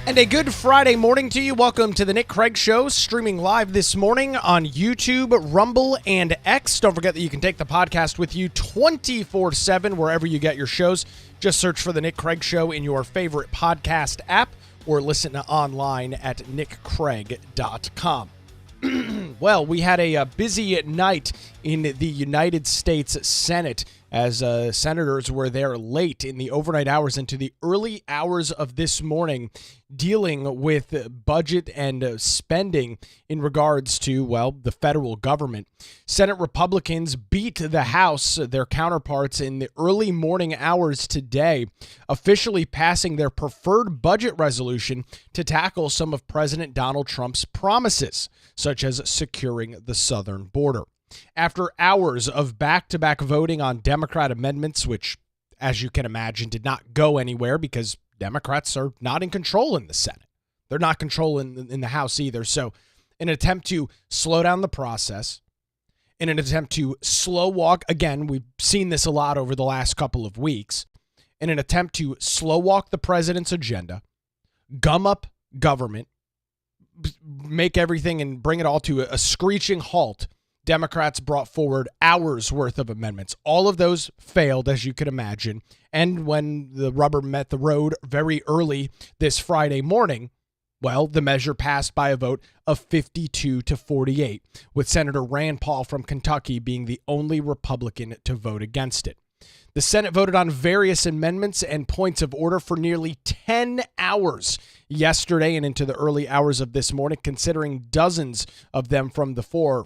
And a good Friday morning to you. Welcome to the Nick Craig Show, streaming live this morning on YouTube, Rumble, and X. Don't forget that you can take the podcast with you 24/7 wherever you get your shows. Just search for the Nick Craig Show in your favorite podcast app or listen online at nickcraig.com. Well, we had a busy night in the United States Senate as senators were there late in the overnight hours into the early hours of this morning dealing with budget and spending in regards to, well, the federal government. Senate Republicans beat the House, their counterparts, in the early morning hours today, officially passing their preferred budget resolution to tackle some of President Donald Trump's promises, such as securing the southern border. After hours of back-to-back voting on Democrat amendments, which, as you can imagine, did not go anywhere because Democrats are not in control in the Senate. They're not controlling in the House either. So in an attempt to slow down the process, in an attempt to slow walk, again, we've seen this a lot over the last couple of weeks, in an attempt to slow walk the president's agenda, gum up government, make everything and bring it all to a screeching halt, Democrats brought forward hours worth of amendments. All of those failed, as you could imagine. And when the rubber met the road very early this Friday morning, well, the measure passed by a vote of 52-48, with Senator Rand Paul from Kentucky being the only Republican to vote against it. The Senate voted on various amendments and points of order for nearly 10 hours yesterday and into the early hours of this morning, considering dozens of them from the floor.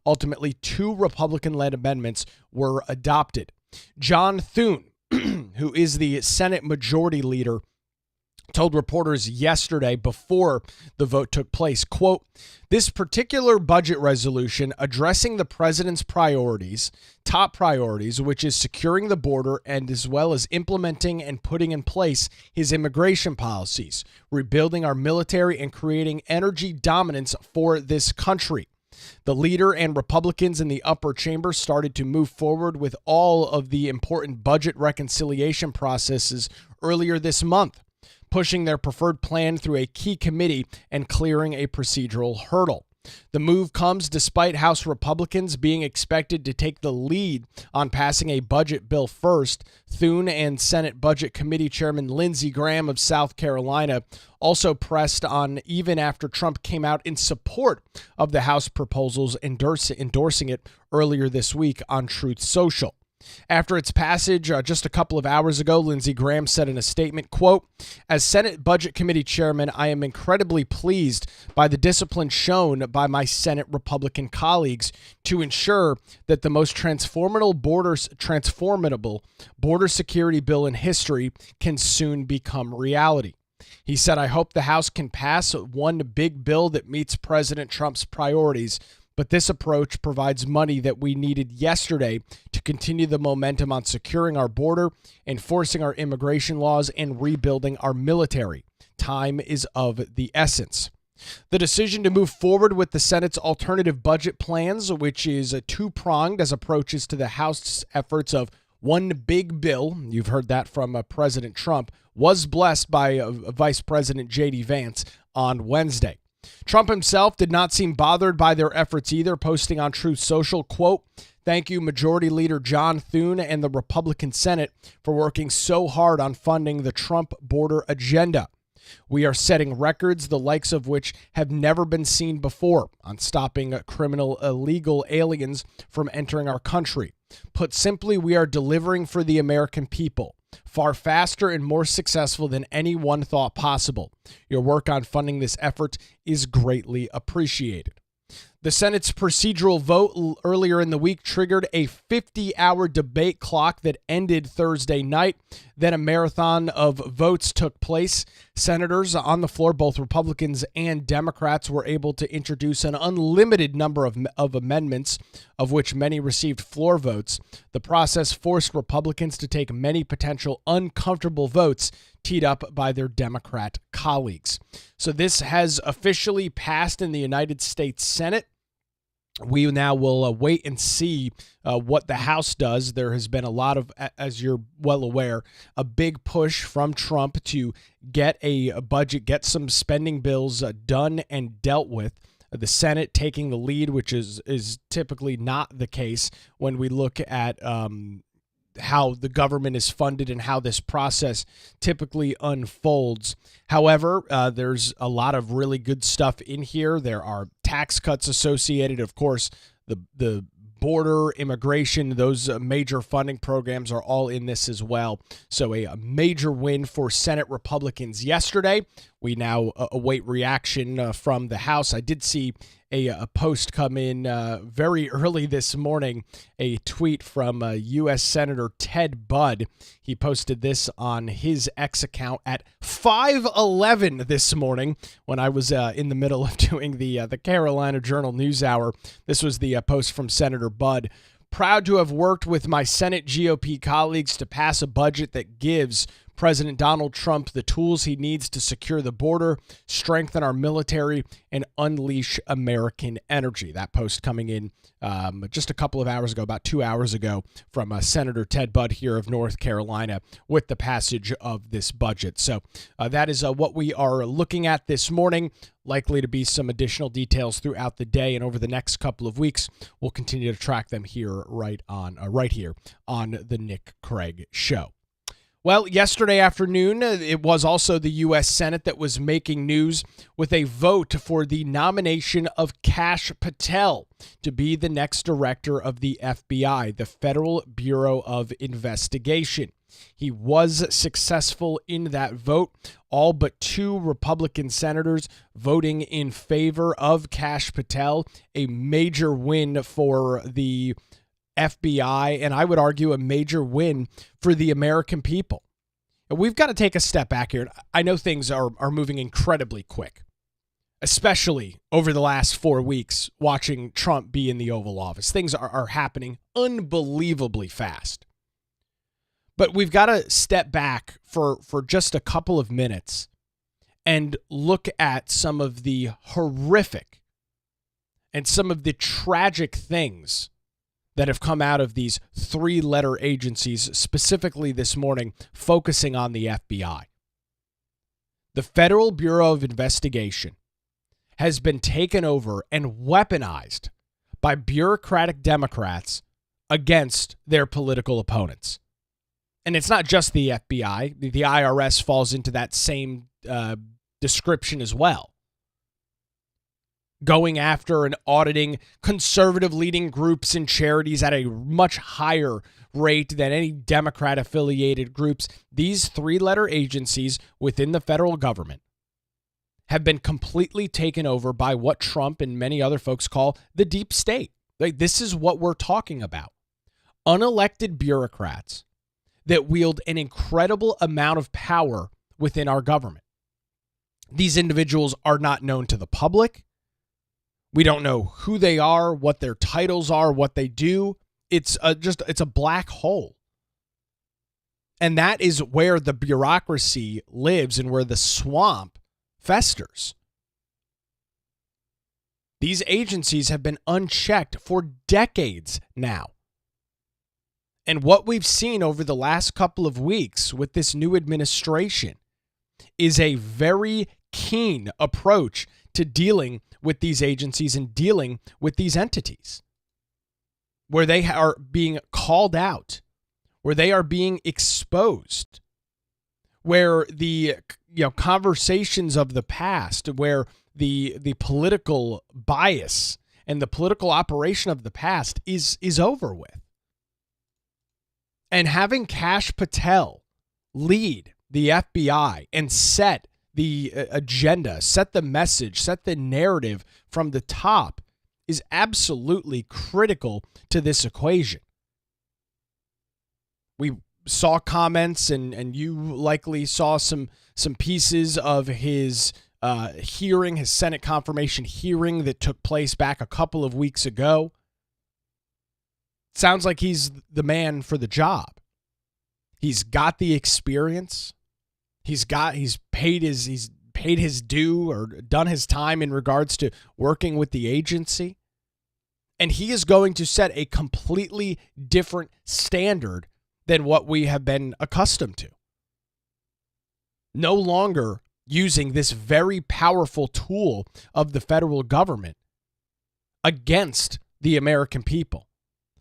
Ultimately, 2 Republican-led amendments were adopted. John Thune, who is the Senate Majority Leader, told reporters yesterday before the vote took place, quote, "This particular budget resolution addressing the president's priorities, top priorities, which is securing the border and as well as implementing and putting in place his immigration policies, rebuilding our military and creating energy dominance for this country." The leader and Republicans in the upper chamber started to move forward with all of the important budget reconciliation processes earlier this month, pushing their preferred plan through a key committee and clearing a procedural hurdle. The move comes despite House Republicans being expected to take the lead on passing a budget bill first. Thune and Senate Budget Committee Chairman Lindsey Graham of South Carolina also pressed on even after Trump came out in support of the House proposals, endorsing it earlier this week on Truth Social. After its passage just a couple of hours ago, Lindsey Graham said in a statement, quote, "As Senate Budget Committee Chairman, I am incredibly pleased by the discipline shown by my Senate Republican colleagues to ensure that the most transformable border security bill in history can soon become reality." He said, "I hope the House can pass one big bill that meets President Trump's priorities, but this approach provides money that we needed yesterday to continue the momentum on securing our border, enforcing our immigration laws, and rebuilding our military. Time is of the essence." The decision to move forward with the Senate's alternative budget plans, which is two-pronged as approaches to the House efforts of one big bill, you've heard that from President Trump, was blessed by Vice President J.D. Vance on Wednesday. Trump himself did not seem bothered by their efforts either, posting on Truth Social, quote, "Thank you, Majority Leader John Thune and the Republican Senate for working so hard on funding the Trump border agenda. We are setting records, the likes of which have never been seen before, on stopping criminal illegal aliens from entering our country. Put simply, we are delivering for the American people, far faster and more successful than anyone thought possible. Your work on funding this effort is greatly appreciated." The Senate's procedural vote earlier in the week triggered a 50-hour debate clock that ended Thursday night. Then a marathon of votes took place. Senators on the floor, both Republicans and Democrats, were able to introduce an unlimited number of amendments, of which many received floor votes. The process forced Republicans to take many potential uncomfortable votes teed up by their Democrat colleagues. So this has officially passed in the United States Senate. we now will wait and see what the House does. There has been a lot of, as you're well aware, a big push from Trump to get a budget, get some spending bills done and dealt with. The Senate taking the lead, which is typically not the case when we look at how the government is funded and how this process typically unfolds. However, there's a lot of really good stuff in here. There are tax cuts associated, of course, the border, immigration, those major funding programs are all in this as well. So a major win for Senate Republicans yesterday. We now await reaction from the House. I did see a post come in very early this morning, a tweet from U.S. Senator Ted Budd. He posted this on his X account at 5:11 this morning when I was in the middle of doing the Carolina Journal News Hour. This was the post from Senator Budd. Proud to have worked with my Senate GOP colleagues to pass a budget that gives President Donald Trump the tools he needs to secure the border, strengthen our military, and unleash American energy. That post coming in just a couple of hours ago, about 2 hours ago, from Senator Ted Budd here of North Carolina with the passage of this budget. So that is what we are looking at this morning. Likely to be some additional details throughout the day and over the next couple of weeks. We'll continue to track them here right here on the Nick Craig Show. Well, yesterday afternoon, it was also the U.S. Senate that was making news with a vote for the nomination of Kash Patel to be the next director of the FBI, the Federal Bureau of Investigation. He was successful in that vote, all but 2 Republican senators voting in favor of Kash Patel, a major win for the FBI, and I would argue a major win for the American people. And we've got to take a step back here. I know things are moving incredibly quick, especially over the last 4 weeks watching Trump be in the Oval Office. Things are happening unbelievably fast. But we've got to step back for just a couple of minutes and look at some of the horrific and some of the tragic things that have come out of these 3-letter agencies, specifically this morning, focusing on the FBI. The Federal Bureau of Investigation has been taken over and weaponized by bureaucratic Democrats against their political opponents. And it's not just the FBI. The IRS falls into that same description as well. Going after and auditing conservative leading groups and charities at a much higher rate than any Democrat-affiliated groups. These 3-letter agencies within the federal government have been completely taken over by what Trump and many other folks call the deep state. Like, this is what we're talking about. Unelected bureaucrats that wield an incredible amount of power within our government. These individuals are not known to the public. We don't know who they are, what their titles are, what they do. It's a black hole. And that is where the bureaucracy lives and where the swamp festers. These agencies have been unchecked for decades now. And what we've seen over the last couple of weeks with this new administration is a very keen approach to dealing with these agencies and dealing with these entities, where they are being called out, where they are being exposed, where the conversations of the past, where the political bias and the political operation of the past is over with. And having Kash Patel lead the FBI and set the agenda, set the message, set the narrative from the top is absolutely critical to this equation. We saw comments, and you likely saw some pieces of his hearing, his Senate confirmation hearing that took place back a couple of weeks ago. Sounds like he's the man for the job. He's got the experience. He's paid his due or done his time in regards to working with the agency. And he is going to set a completely different standard than what we have been accustomed to. No longer using this very powerful tool of the federal government against the American people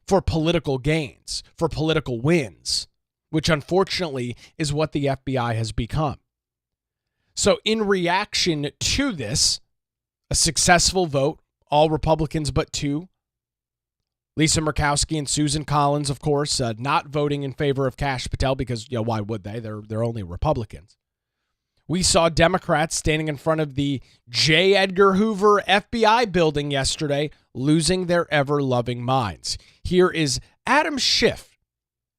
for political gains, for political wins, which unfortunately is what the FBI has become. So in reaction to this, a successful vote, all Republicans but two, Lisa Murkowski and Susan Collins, of course, not voting in favor of Kash Patel because, why would they? They're only Republicans. We saw Democrats standing in front of the J. Edgar Hoover FBI building yesterday, losing their ever-loving minds. Here is Adam Schiff.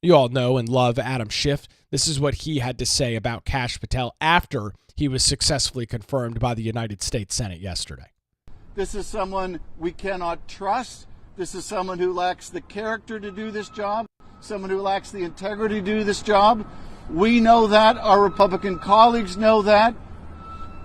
You all know and love Adam Schiff. This is what he had to say about Kash Patel after he was successfully confirmed by the United States Senate yesterday. This is someone we cannot trust. This is someone who lacks the character to do this job, someone who lacks the integrity to do this job. We know that. Our Republican colleagues know that.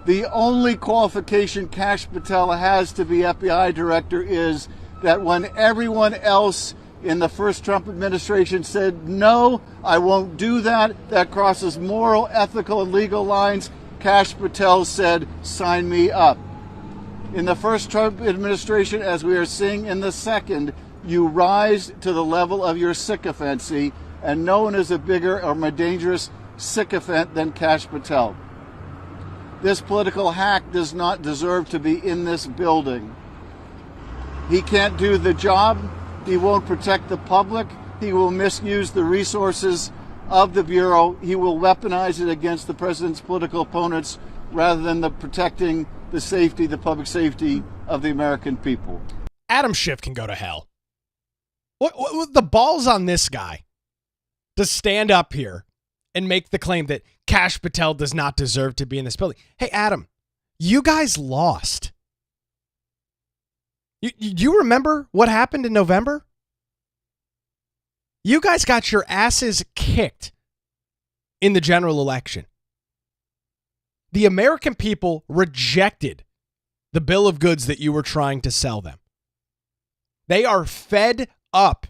The only qualification Kash Patel has to be FBI director is that when everyone else in the first Trump administration said, no, I won't do that, that crosses moral, ethical, and legal lines, Kash Patel said, sign me up. In the first Trump administration, as we are seeing in the second, you rise to the level of your sycophancy, and no one is a bigger or more dangerous sycophant than Kash Patel. This political hack does not deserve to be in this building. He can't do the job. He won't protect the public. He will misuse the resources of the Bureau. He will weaponize it against the president's political opponents rather than protecting the safety, the public safety of the American people. Adam Schiff can go to hell. What the balls on this guy to stand up here and make the claim that Kash Patel does not deserve to be in this building. Hey, Adam, you guys lost. You remember what happened in November? You guys got your asses kicked in the general election. The American people rejected the bill of goods that you were trying to sell them. They are fed up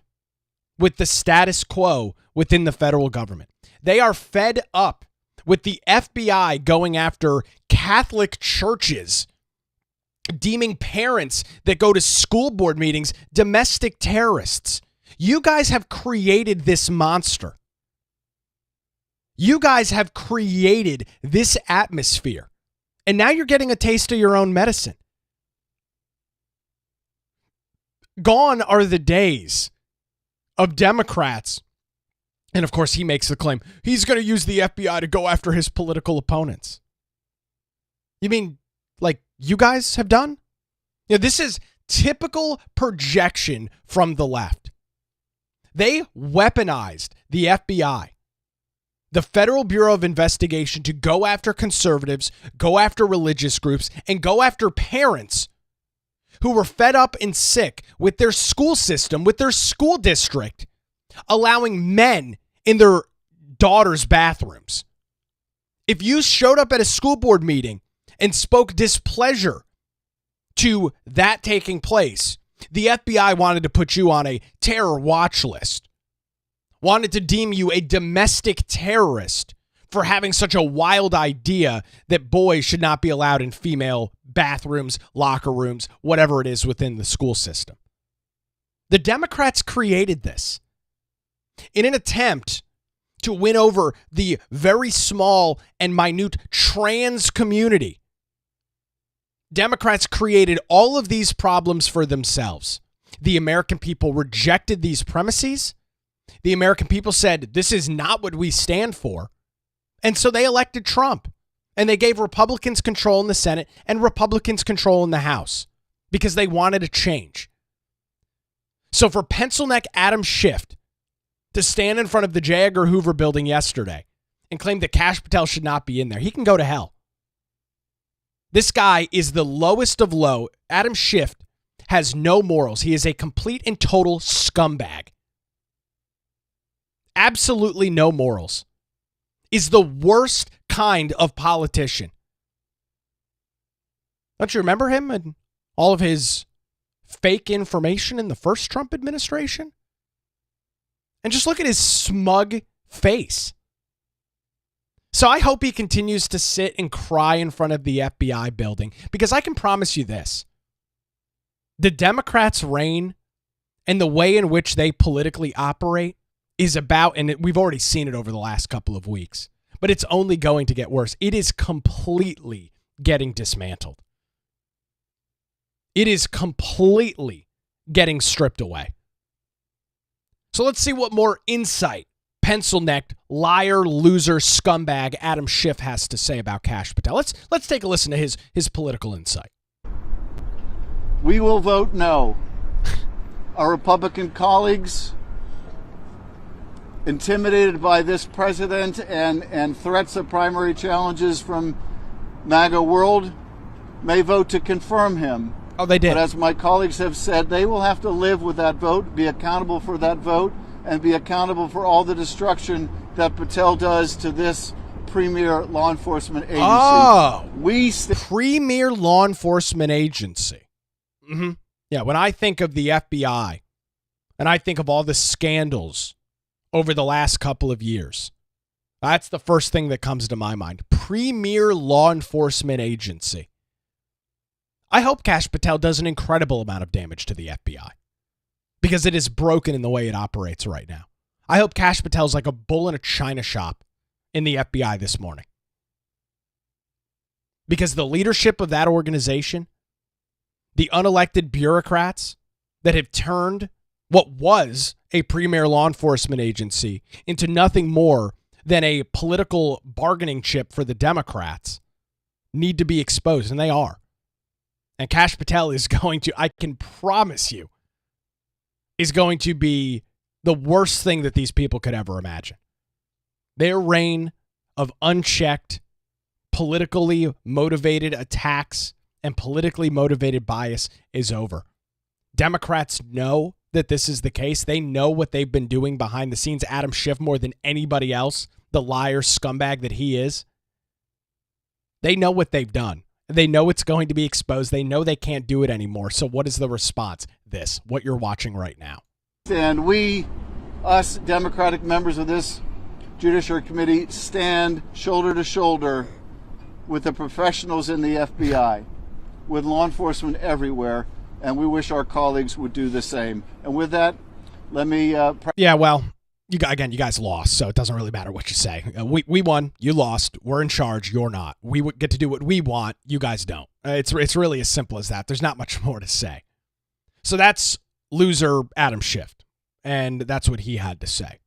with the status quo within the federal government. They are fed up with the FBI going after Catholic churches, deeming parents that go to school board meetings domestic terrorists. You guys have created this monster. You guys have created this atmosphere. And now you're getting a taste of your own medicine. Gone are the days of Democrats. And of course, he makes the claim he's going to use the FBI to go after his political opponents. You mean like you guys have done? This is typical projection from the left. They weaponized the FBI, the Federal Bureau of Investigation, to go after conservatives, go after religious groups, and go after parents who were fed up and sick with their school system, with their school district, allowing men in their daughters' bathrooms. If you showed up at a school board meeting and spoke displeasure to that taking place, the FBI wanted to put you on a terror watch list, wanted to deem you a domestic terrorist for having such a wild idea that boys should not be allowed in female bathrooms, locker rooms, whatever it is within the school system. The Democrats created this in an attempt to win over the very small and minute trans community. Democrats created all of these problems for themselves. The American people rejected these premises. The American people said, this is not what we stand for. And so they elected Trump. And they gave Republicans control in the Senate and Republicans control in the House because they wanted a change. So for pencil neck Adam Schiff to stand in front of the J. Edgar Hoover building yesterday and claim that Kash Patel should not be in there, he can go to hell. This guy is the lowest of low. Adam Schiff has no morals. He is a complete and total scumbag. Absolutely no morals. Is the worst kind of politician. Don't you remember him and all of his fake information in the first Trump administration? And just look at his smug face. So I hope he continues to sit and cry in front of the FBI building, because I can promise you this. The Democrats' reign and the way in which they politically operate is about, and we've already seen it over the last couple of weeks, but it's only going to get worse. It is completely getting dismantled. It is completely getting stripped away. So let's see what more insight pencil-necked, liar, loser, scumbag Adam Schiff has to say about Kash Patel. Let's take a listen to his political insight. We will vote no. Our Republican colleagues, intimidated by this president and threats of primary challenges from MAGA world, may vote to confirm him. Oh, they did. But as my colleagues have said, they will have to live with that vote, be accountable for that vote, and be accountable for all the destruction that Patel does to this premier law enforcement agency. Oh, premier law enforcement agency. Mm-hmm. Yeah, when I think of the FBI and I think of all the scandals over the last couple of years, that's the first thing that comes to my mind. Premier law enforcement agency. I hope Kash Patel does an incredible amount of damage to the FBI because it is broken in the way it operates right now. I hope Kash Patel's like a bull in a china shop in the FBI this morning. Because the leadership of that organization, the unelected bureaucrats that have turned what was a premier law enforcement agency into nothing more than a political bargaining chip for the Democrats, need to be exposed, and they are. And Kash Patel is going to, I can promise you, is going to be the worst thing that these people could ever imagine. Their reign of unchecked, politically motivated attacks and politically motivated bias is over. Democrats know that this is the case. They know what they've been doing behind the scenes. Adam Schiff, more than anybody else, the liar scumbag that he is, they know what they've done. They know it's going to be exposed. They know they can't do it anymore. So what is the response? This, what you're watching right now. And we, us Democratic members of this Judiciary Committee, stand shoulder to shoulder with the professionals in the FBI, with law enforcement everywhere, and we wish our colleagues would do the same. And with that, let me... yeah, well, you guys lost, so it doesn't really matter what you say. We won, you lost, we're in charge, you're not. We get to do what we want, you guys don't. It's really as simple as that. There's not much more to say. So that's loser Adam Schiff, and that's what he had to say.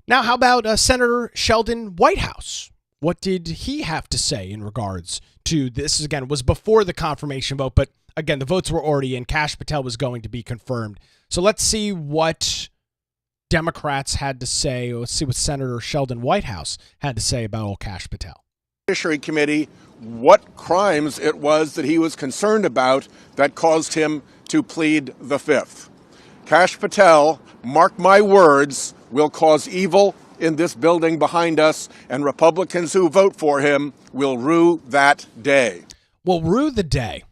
Now, how about Senator Sheldon Whitehouse? What did he have to say in regards to this? Again, was before the confirmation vote, but again, the votes were already in. Kash Patel was going to be confirmed. So let's see what Democrats had to say. Let's see what Senator Sheldon Whitehouse had to say about old Kash Patel. Judiciary Committee, what crimes it was that he was concerned about that caused him to plead the Fifth. Kash Patel, mark my words, will cause evil in this building behind us, and Republicans who vote for him will rue that day. Well, rue the day.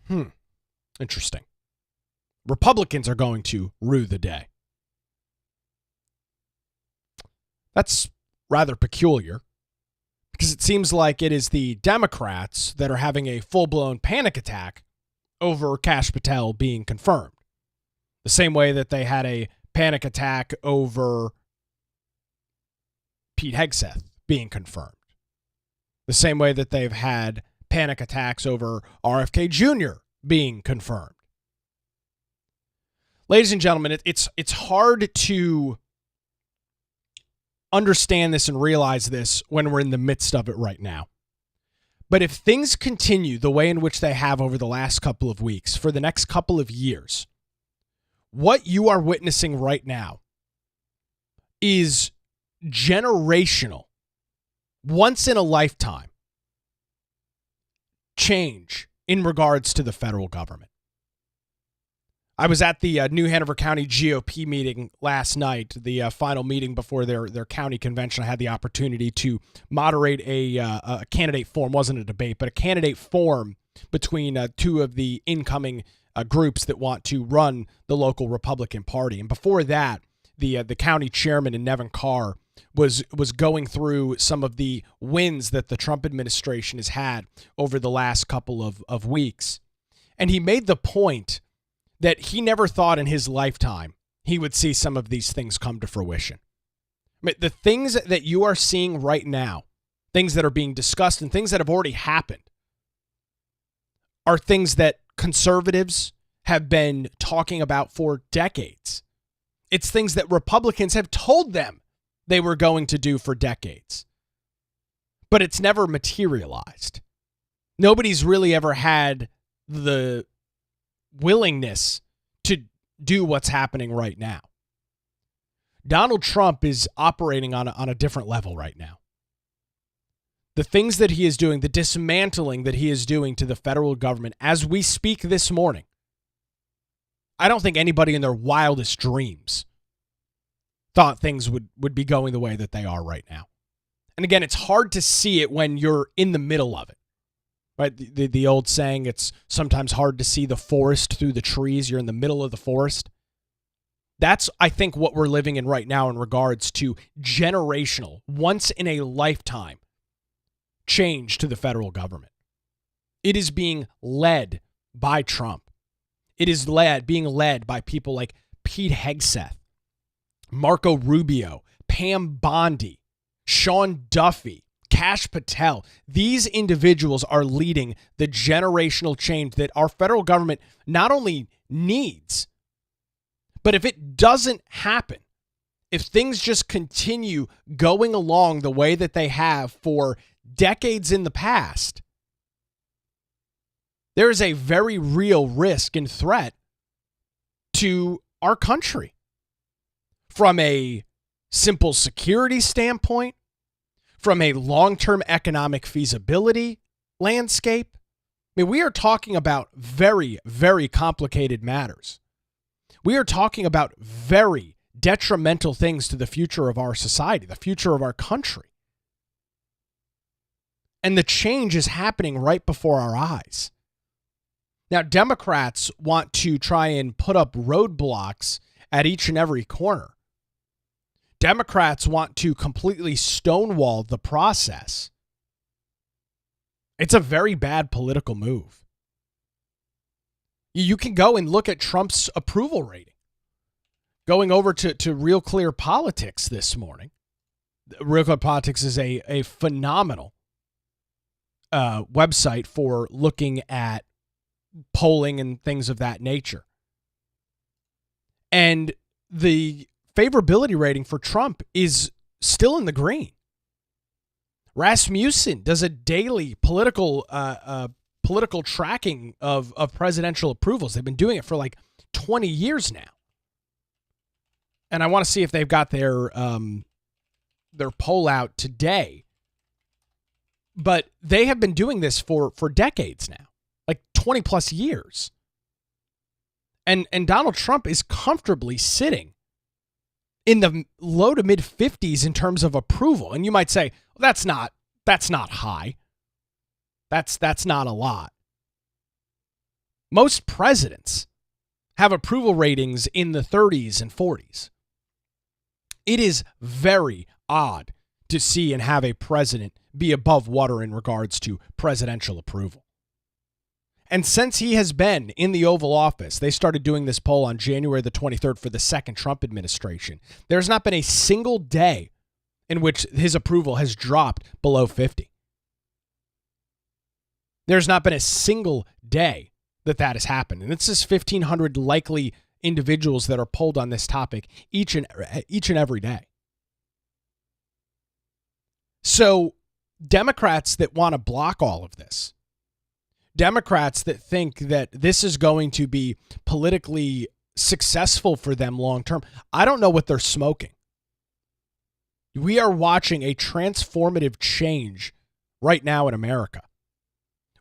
Interesting. Republicans are going to rue the day. That's rather peculiar, because it seems like it is the Democrats that are having a full-blown panic attack over Kash Patel being confirmed. The same way that they had a panic attack over Pete Hegseth being confirmed. The same way that they've had panic attacks over RFK Jr. being confirmed. Ladies and gentlemen, it's hard to understand this and realize this when we're in the midst of it right now. But if things continue the way in which they have over the last couple of weeks, for the next couple of years, what you are witnessing right now is generational, once in a lifetime change in regards to the federal government. I was at the New Hanover County GOP meeting last night, the final meeting before their county convention. I had the opportunity to moderate a candidate forum. Wasn't a debate, but a candidate forum between two of the incoming groups that want to run the local Republican Party. And before that, the county chairman in Nevin Carr was going through some of the wins that the Trump administration has had over the last couple of weeks. And he made the point that he never thought in his lifetime he would see some of these things come to fruition. I mean, the things that you are seeing right now, things that are being discussed and things that have already happened, are things that conservatives have been talking about for decades. It's things that Republicans have told them they were going to do for decades. But it's never materialized. Nobody's really ever had the willingness to do what's happening right now. Donald Trump is operating on a different level right now. The things that he is doing, the dismantling that he is doing to the federal government as we speak this morning, I don't think anybody in their wildest dreams thought things would be going the way that they are right now. And again, it's hard to see it when you're in the middle of it. Right? The old saying, it's sometimes hard to see the forest through the trees. You're in the middle of the forest. That's, I think, what we're living in right now in regards to generational, once in a lifetime change to the federal government. It is being led by Trump. It is being led by people like Pete Hegseth, Marco Rubio, Pam Bondi, Sean Duffy, Kash Patel. These individuals are leading the generational change that our federal government not only needs, but if it doesn't happen, if things just continue going along the way that they have for decades in the past, there is a very real risk and threat to our country. From a simple security standpoint, from a long-term economic feasibility landscape. I mean, we are talking about very, very complicated matters. We are talking about very detrimental things to the future of our society, the future of our country. And the change is happening right before our eyes. Now, Democrats want to try and put up roadblocks at each and every corner. Democrats want to completely stonewall the process. It's a very bad political move. You can go and look at Trump's approval rating. Going over to Real Clear Politics this morning. Real Clear Politics is a phenomenal website for looking at polling and things of that nature. And the favorability rating for Trump is still in the green. Rasmussen does a daily political tracking of presidential approvals. They've been doing it for like 20 years now. And I want to see if they've got their poll out today. But they have been doing this for decades now, like 20 plus years. And Donald Trump is comfortably sitting in the low to mid 50s in terms of approval. And you might say, well, that's not high. That's not a lot. Most presidents have approval ratings in the 30s and 40s. It is very odd to see and have a president be above water in regards to presidential approval. And since he has been in the Oval Office, they started doing this poll on January the 23rd for the second Trump administration. There's not been a single day in which his approval has dropped below 50. There's not been a single day that has happened. And this is 1,500 likely individuals that are polled on this topic each and every day. So Democrats that want to block all of this, Democrats that think that this is going to be politically successful for them long term, I don't know what they're smoking. We are watching a transformative change right now in America.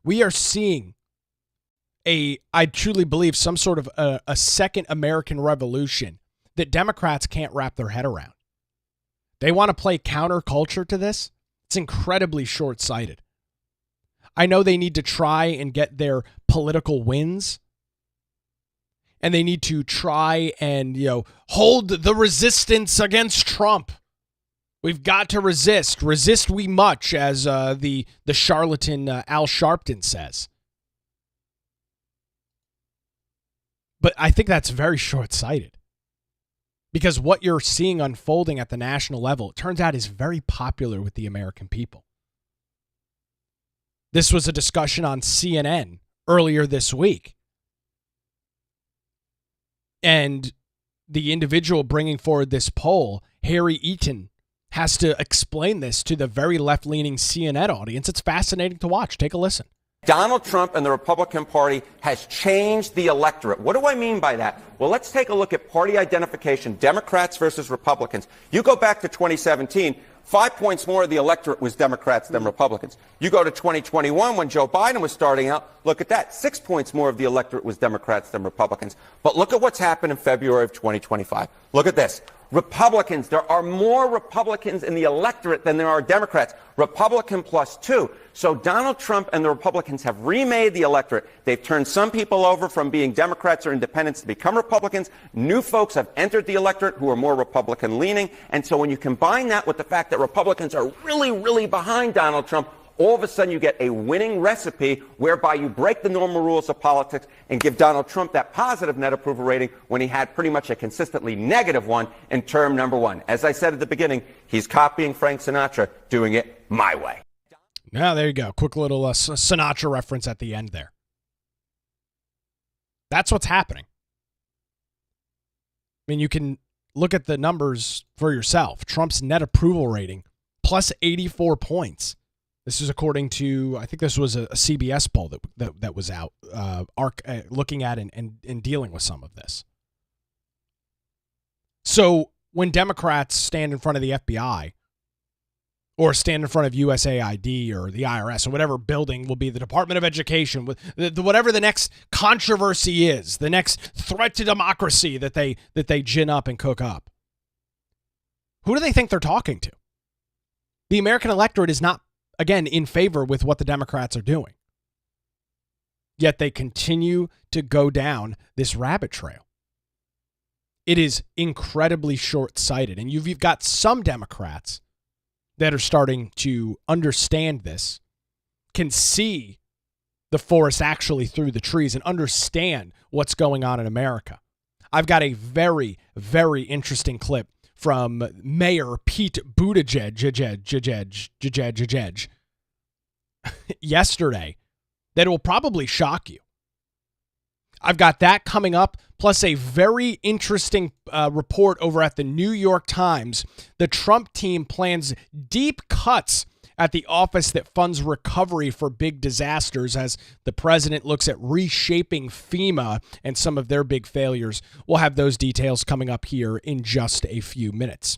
We are seeing I truly believe, some sort of a second American revolution that Democrats can't wrap their head around. They want to play counterculture to this. It's incredibly short-sighted. I know they need to try and get their political wins, and they need to try and, hold the resistance against Trump. We've got to resist. Resist we much, as the charlatan Al Sharpton says. But I think that's very short-sighted. Because what you're seeing unfolding at the national level, it turns out, is very popular with the American people. This was a discussion on CNN earlier this week. And the individual bringing forward this poll, Harry Eaton, has to explain this to the very left-leaning CNN audience. It's fascinating to watch. Take a listen. Donald Trump and the Republican Party has changed the electorate. What do I mean by that? Well, let's take a look at party identification, Democrats versus Republicans. You go back to 2017, 5 points more of the electorate was Democrats than Republicans. You go to 2021 when Joe Biden was starting out, look at that. 6 points more of the electorate was Democrats than Republicans. But look at what's happened in February of 2025. Look at this. Republicans, there are more Republicans in the electorate than there are Democrats. Republican +2. So Donald Trump and the Republicans have remade the electorate. They've turned some people over from being Democrats or independents to become Republicans. New folks have entered the electorate who are more Republican leaning. And so when you combine that with the fact that Republicans are really, really behind Donald Trump, all of a sudden you get a winning recipe whereby you break the normal rules of politics and give Donald Trump that positive net approval rating when he had pretty much a consistently negative one in term number one. As I said at the beginning, he's copying Frank Sinatra, doing it my way. Now, there you go. Quick little Sinatra reference at the end there. That's what's happening. I mean, you can look at the numbers for yourself. Trump's net approval rating, plus 84 points. This is according to, I think this was a CBS poll that was out, looking at and dealing with some of this. So when Democrats stand in front of the FBI or stand in front of USAID or the IRS or whatever building will be the Department of Education, whatever the next controversy is, the next threat to democracy that they gin up and cook up, who do they think they're talking to? The American electorate is not, again, in favor with what the Democrats are doing. Yet they continue to go down this rabbit trail. It is incredibly short-sighted. And you've got some Democrats that are starting to understand this, can see the forest actually through the trees and understand what's going on in America. I've got a very, very interesting clip from Mayor Pete Buttigieg yesterday that will probably shock you. I've got that coming up, plus a very interesting report over at the New York Times. The Trump team plans deep cuts at the office that funds recovery for big disasters as the president looks at reshaping FEMA and some of their big failures. We'll have those details coming up here in just a few minutes.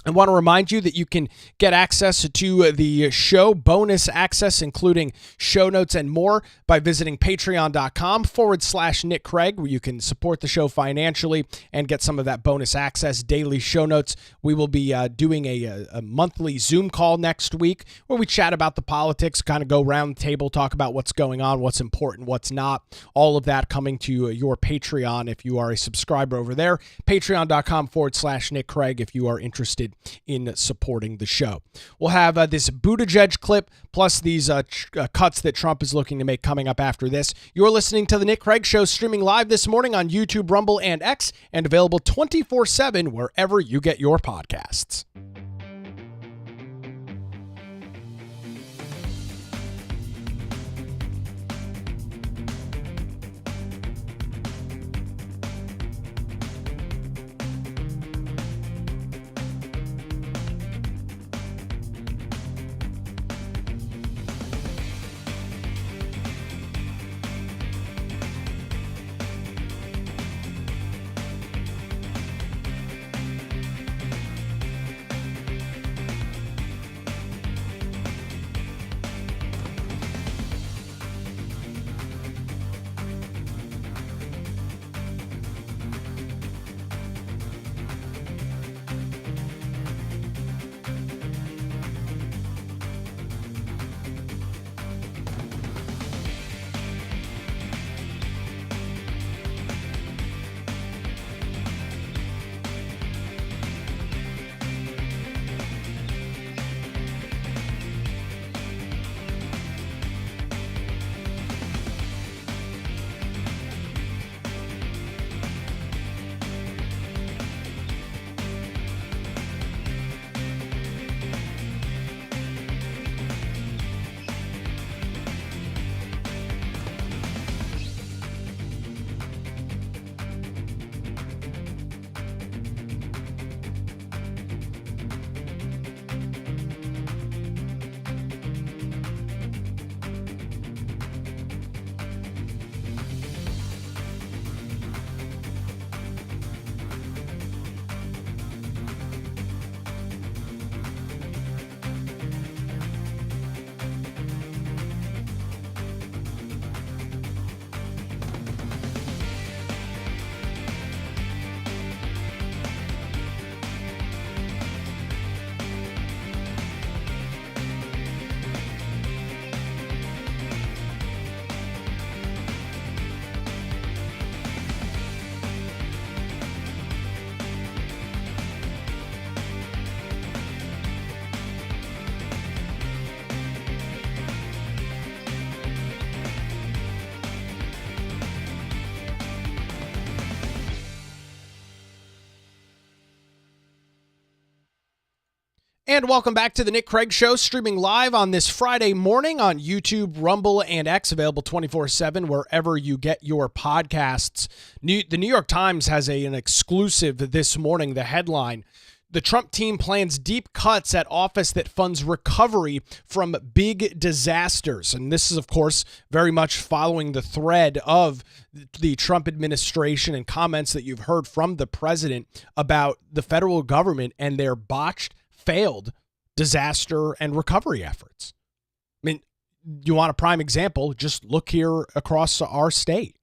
I want to remind you that you can get access to the show, bonus access, including show notes and more, by visiting patreon.com/Nick Craig, where you can support the show financially and get some of that bonus access, daily show notes. We will be doing a monthly Zoom call next week where we chat about the politics, kind of go round the table, talk about what's going on, what's important, what's not. All of that coming to your Patreon if you are a subscriber over there. Patreon.com/Nick Craig if you are interested in supporting the show. We'll have this Buttigieg clip plus these cuts that Trump is looking to make coming up after this. You're listening to The Nick Craig Show, streaming live this morning on YouTube, Rumble, and X, and available 24/7 wherever you get your podcasts. And welcome back to the Nick Craig Show, streaming live on this Friday morning on YouTube, Rumble, and X, available 24/7 wherever you get your podcasts. The New York Times has an exclusive this morning. The headline: the Trump team plans deep cuts at office that funds recovery from big disasters. And this is, of course, very much following the thread of the Trump administration and comments that you've heard from the president about the federal government and their failed disaster and recovery efforts. I mean, you want a prime example? Just look here across our state.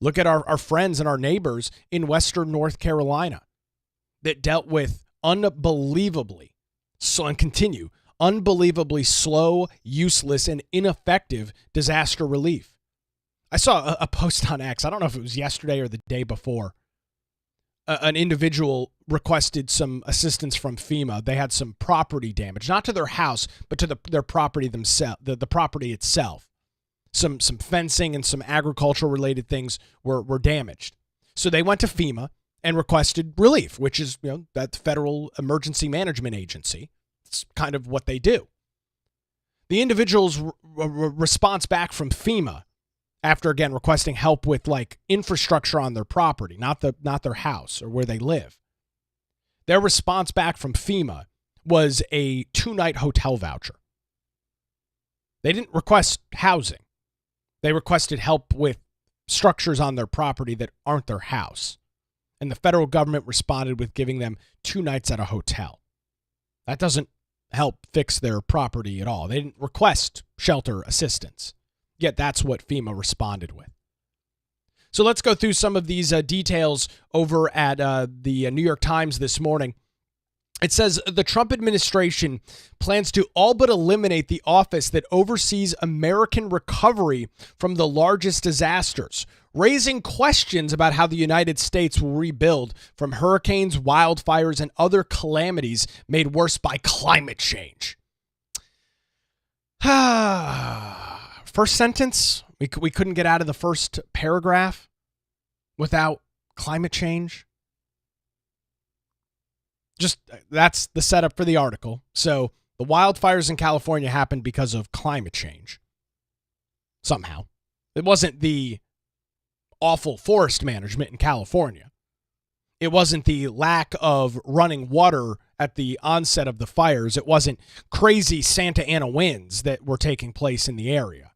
Look at our friends and our neighbors in Western North Carolina that dealt with unbelievably slow, useless, and ineffective disaster relief. I saw a post on X. I don't know if it was yesterday or the day before. An individual requested some assistance from FEMA. They had some property damage, not to their house, but to their property themselves, the property itself. Some fencing and some agricultural related things were damaged. So they went to FEMA and requested relief, which is, that federal emergency management agency. It's kind of what they do. The individual's response back from FEMA, after again requesting help with like infrastructure on their property, not their house or where they live. Their response back from FEMA was a 2-night hotel voucher. They didn't request housing. They requested help with structures on their property that aren't their house. And the federal government responded with giving them 2 nights at a hotel. That doesn't help fix their property at all. They didn't request shelter assistance. Yet that's what FEMA responded with. So let's go through some of these details over at the New York Times this morning. It says the Trump administration plans to all but eliminate the office that oversees American recovery from the largest disasters, raising questions about how the United States will rebuild from hurricanes, wildfires, and other calamities made worse by climate change. First sentence, we couldn't get out of the first paragraph without climate change. Just that's the setup for the article. So the wildfires in California happened because of climate change. Somehow. It wasn't the awful forest management in California. It wasn't the lack of running water at the onset of the fires. It wasn't crazy Santa Ana winds that were taking place in the area.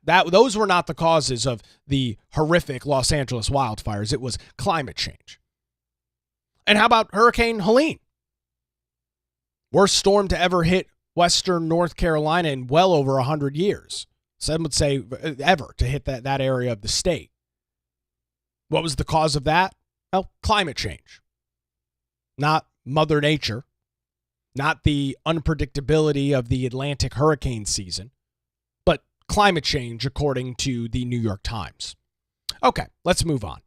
Those were not the causes of the horrific Los Angeles wildfires. It was climate change. And how about Hurricane Helene? Worst storm to ever hit Western North Carolina in well over 100 years. Some would say ever to hit that area of the state. What was the cause of that? Well, climate change. Not Mother Nature. Not the unpredictability of the Atlantic hurricane season. Climate change, according to the New York Times. Okay, let's move on.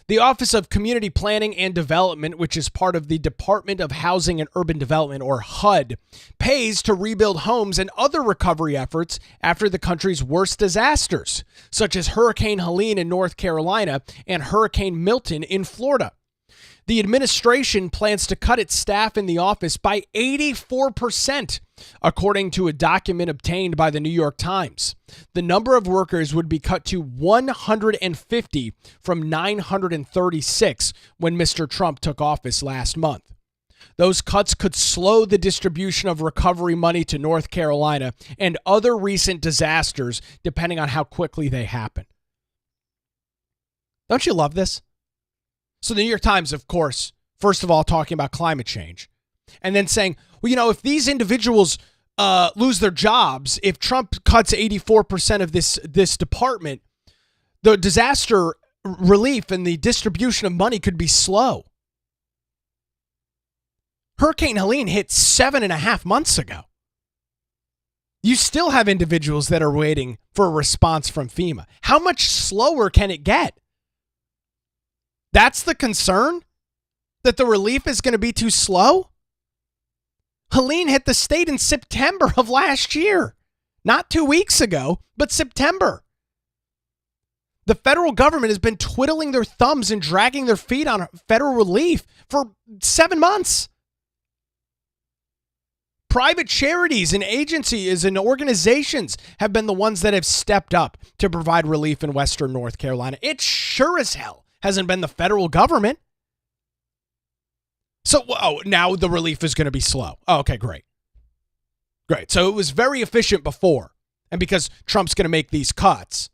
The Office of Community Planning and Development, which is part of the Department of Housing and Urban Development, or HUD, pays to rebuild homes and other recovery efforts after the country's worst disasters, such as Hurricane Helene in North Carolina and Hurricane Milton in Florida. The administration plans to cut its staff in the office by 84%, according to a document obtained by the New York Times. The number of workers would be cut to 150 from 936 when Mr. Trump took office last month. Those cuts could slow the distribution of recovery money to North Carolina and other recent disasters, depending on how quickly they happen. Don't you love this? So the New York Times, of course, first of all, talking about climate change and then saying, well, if these individuals lose their jobs, if Trump cuts 84% of this department, the disaster relief and the distribution of money could be slow. Hurricane Helene hit 7.5 months ago. You still have individuals that are waiting for a response from FEMA. How much slower can it get? That's the concern? That the relief is going to be too slow? Helene hit the state in September of last year. Not 2 weeks ago, but September. The federal government has been twiddling their thumbs and dragging their feet on federal relief for 7 months. Private charities and agencies and organizations have been the ones that have stepped up to provide relief in Western North Carolina. It sure as hell hasn't been the federal government. So, now the relief is going to be slow. Oh, okay, great. Great. So it was very efficient before. And because Trump's going to make these cuts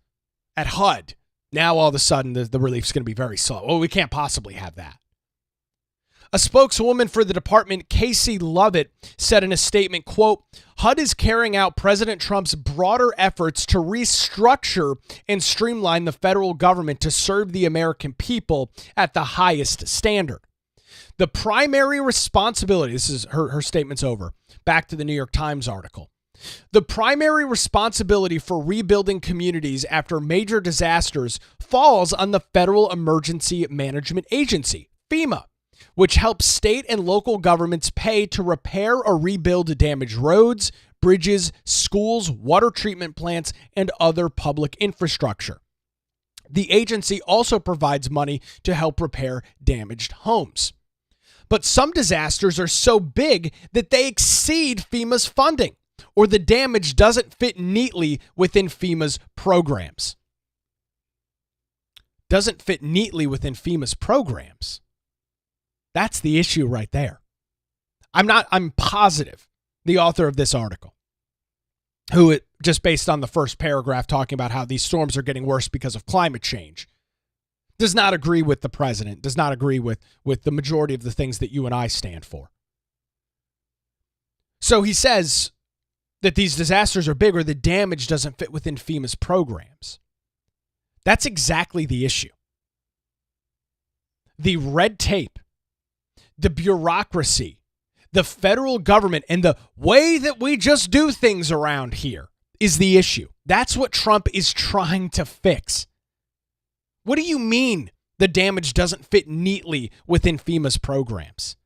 at HUD, now all of a sudden the relief's going to be very slow. Well, we can't possibly have that. A spokeswoman for the department, Casey Lovett, said in a statement, quote, HUD is carrying out President Trump's broader efforts to restructure and streamline the federal government to serve the American people at the highest standard. The primary responsibility, this is her statement's over. Back to the New York Times article. The primary responsibility for rebuilding communities after major disasters falls on the Federal Emergency Management Agency, FEMA, which helps state and local governments pay to repair or rebuild damaged roads, bridges, schools, water treatment plants, and other public infrastructure. The agency also provides money to help repair damaged homes. But some disasters are so big that they exceed FEMA's funding, or the damage doesn't fit neatly within FEMA's programs. Doesn't fit neatly within FEMA's programs. That's the issue right there. I'm positive the author of this article, who just based on the first paragraph talking about how these storms are getting worse because of climate change, does not agree with the president, does not agree with the majority of the things that you and I stand for. So he says that these disasters are big or the damage doesn't fit within FEMA's programs. That's exactly the issue. The red tape, the bureaucracy, the federal government, and the way that we just do things around here is the issue. That's what Trump is trying to fix. What do you mean the damage doesn't fit neatly within FEMA's programs?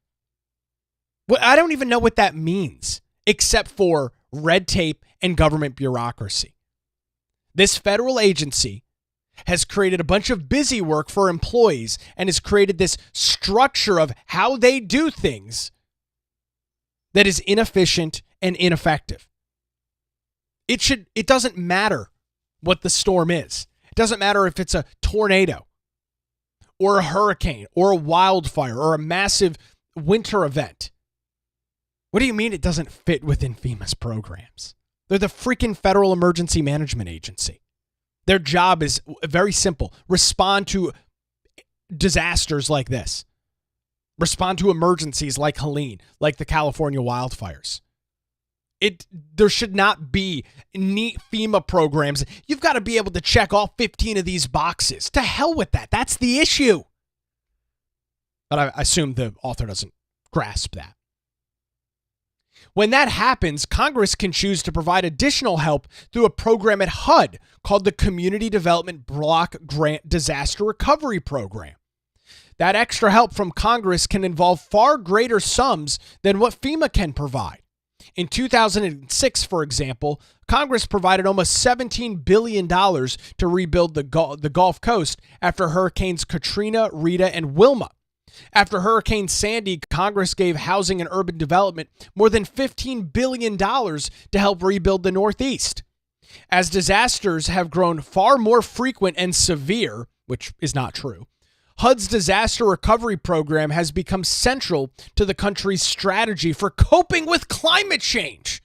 Well, I don't even know what that means, except for red tape and government bureaucracy. This federal agency has created a bunch of busy work for employees and has created this structure of how they do things that is inefficient and ineffective. It doesn't matter what the storm is. It doesn't matter if it's a tornado or a hurricane or a wildfire or a massive winter event. What do you mean it doesn't fit within FEMA's programs? They're the freaking Federal Emergency Management Agency. Their job is very simple. Respond to disasters like this. Respond to emergencies like Helene, like the California wildfires. There should not be neat FEMA programs. You've got to be able to check all 15 of these boxes. To hell with that. That's the issue. But I assume the author doesn't grasp that. When that happens, Congress can choose to provide additional help through a program at HUD called the Community Development Block Grant Disaster Recovery Program. That extra help from Congress can involve far greater sums than what FEMA can provide. In 2006, for example, Congress provided almost $17 billion to rebuild the Gulf Coast after Hurricanes Katrina, Rita, and Wilma. After Hurricane Sandy, Congress gave Housing and Urban Development more than $15 billion to help rebuild the Northeast. As disasters have grown far more frequent and severe, which is not true, HUD's disaster recovery program has become central to the country's strategy for coping with climate change.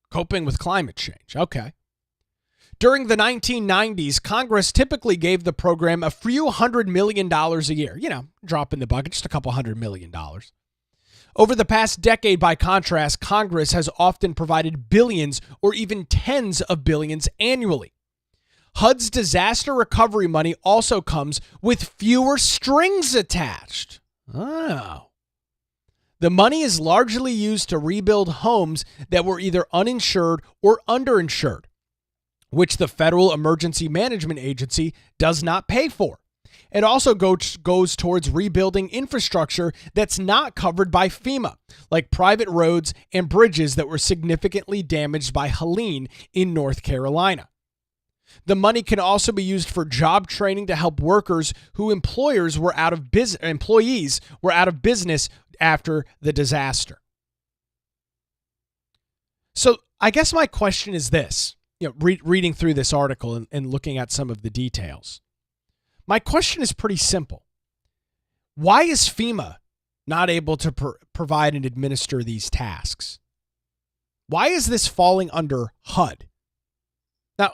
Coping with climate change. Okay. During the 1990s, Congress typically gave the program a few $100 million a year. Drop in the bucket, just a couple $100 million. Over the past decade, by contrast, Congress has often provided billions or even tens of billions annually. HUD's disaster recovery money also comes with fewer strings attached. Oh. The money is largely used to rebuild homes that were either uninsured or underinsured, which the Federal Emergency Management Agency does not pay for. It also goes towards rebuilding infrastructure that's not covered by FEMA, like private roads and bridges that were significantly damaged by Helene in North Carolina. The money can also be used for job training to help workers who employees were out of business after the disaster. So I guess my question is this, reading through this article and looking at some of the details. My question is pretty simple. Why is FEMA not able to provide and administer these tasks? Why is this falling under HUD? Now,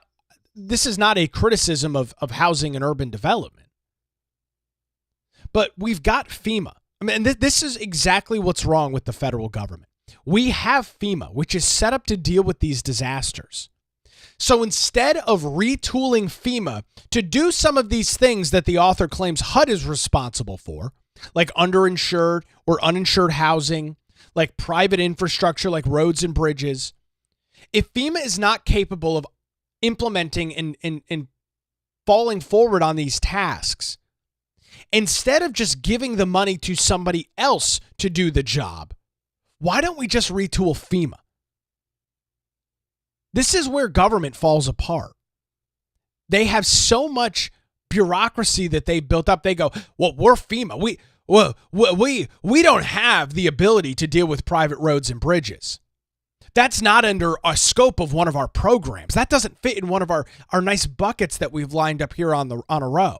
this is not a criticism of housing and urban development, but we've got FEMA. I mean, this is exactly what's wrong with the federal government. We have FEMA, which is set up to deal with these disasters. So instead of retooling FEMA to do some of these things that the author claims HUD is responsible for, like underinsured or uninsured housing, like private infrastructure like roads and bridges, if FEMA is not capable of implementing and falling forward on these tasks, instead of just giving the money to somebody else to do the job, why don't we just retool FEMA? This is where government falls apart. They have so much bureaucracy that they built up. They go, well, we're FEMA. We don't have the ability to deal with private roads and bridges. That's not under a scope of one of our programs. That doesn't fit in one of our nice buckets that we've lined up here on a row.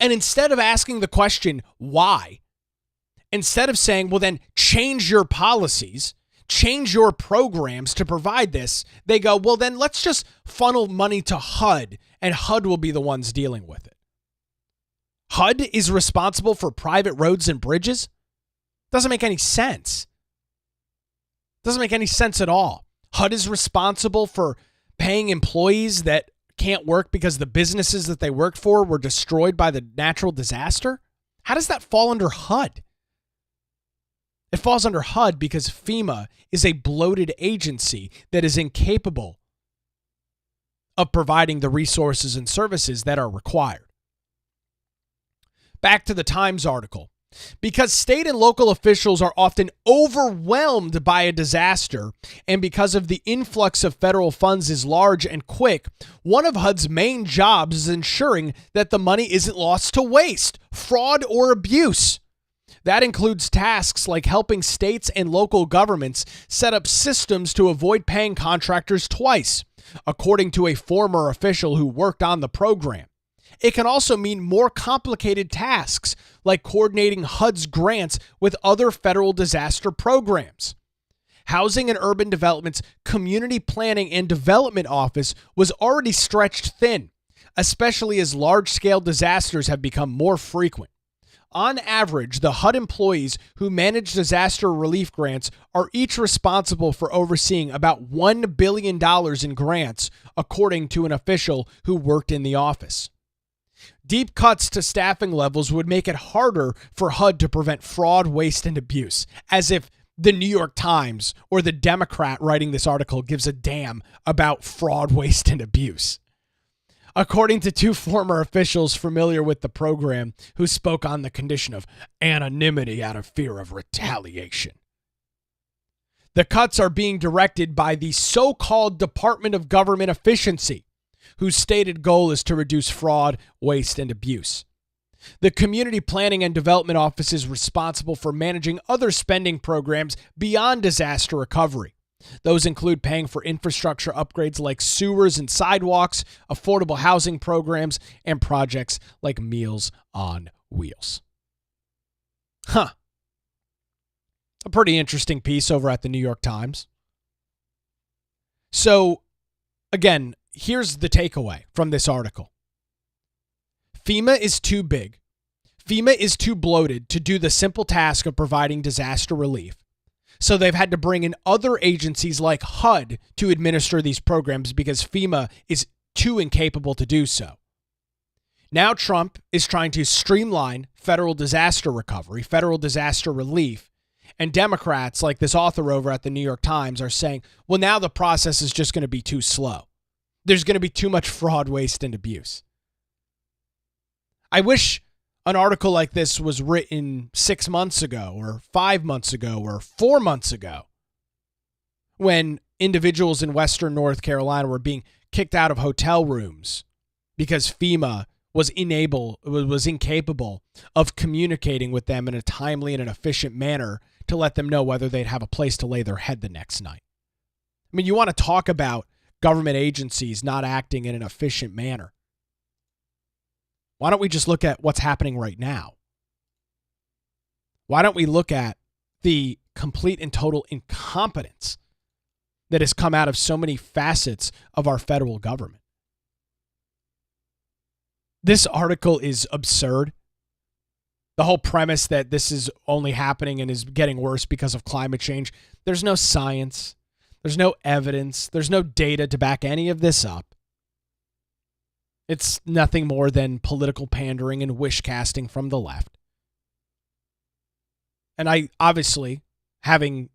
And instead of asking the question, why? Instead of saying, well, then change your policies, change your programs to provide this, they go, well, then let's just funnel money to HUD and HUD will be the ones dealing with it. HUD is responsible for private roads and bridges? Doesn't make any sense. Doesn't make any sense at all. HUD is responsible for paying employees that can't work because the businesses that they worked for were destroyed by the natural disaster? How does that fall under HUD? It falls under HUD because FEMA is a bloated agency that is incapable of providing the resources and services that are required. Back to the Times article. Because state and local officials are often overwhelmed by a disaster, and because of the influx of federal funds is large and quick, one of HUD's main jobs is ensuring that the money isn't lost to waste, fraud, or abuse. That includes tasks like helping states and local governments set up systems to avoid paying contractors twice, according to a former official who worked on the program. It can also mean more complicated tasks, like coordinating HUD's grants with other federal disaster programs. Housing and Urban Development's Community Planning and Development Office was already stretched thin, especially as large-scale disasters have become more frequent. On average, the HUD employees who manage disaster relief grants are each responsible for overseeing about $1 billion in grants, according to an official who worked in the office. Deep cuts to staffing levels would make it harder for HUD to prevent fraud, waste, and abuse, as if the New York Times or the Democrat writing this article gives a damn about fraud, waste, and abuse. According to two former officials familiar with the program who spoke on the condition of anonymity out of fear of retaliation. The cuts are being directed by the so-called Department of Government Efficiency, whose stated goal is to reduce fraud, waste, and abuse. The Community Planning and Development Office is responsible for managing other spending programs beyond disaster recovery. Those include paying for infrastructure upgrades like sewers and sidewalks, affordable housing programs, and projects like Meals on Wheels. A pretty interesting piece over at the New York Times. So, again, here's the takeaway from this article. FEMA is too big. FEMA is too bloated to do the simple task of providing disaster relief. So they've had to bring in other agencies like HUD to administer these programs because FEMA is too incapable to do so. Now Trump is trying to streamline federal disaster recovery, federal disaster relief, and Democrats like this author over at the New York Times are saying, well, now the process is just going to be too slow. There's going to be too much fraud, waste, and abuse. I wish an article like this was written 6 months ago or 5 months ago or 4 months ago when individuals in Western North Carolina were being kicked out of hotel rooms because FEMA was incapable of communicating with them in a timely and an efficient manner to let them know whether they'd have a place to lay their head the next night. I mean, you want to talk about government agencies not acting in an efficient manner. Why don't we just look at what's happening right now? Why don't we look at the complete and total incompetence that has come out of so many facets of our federal government? This article is absurd. The whole premise that this is only happening and is getting worse because of climate change. There's no science. There's no evidence. There's no data to back any of this up. It's nothing more than political pandering and wish casting from the left. And I obviously, having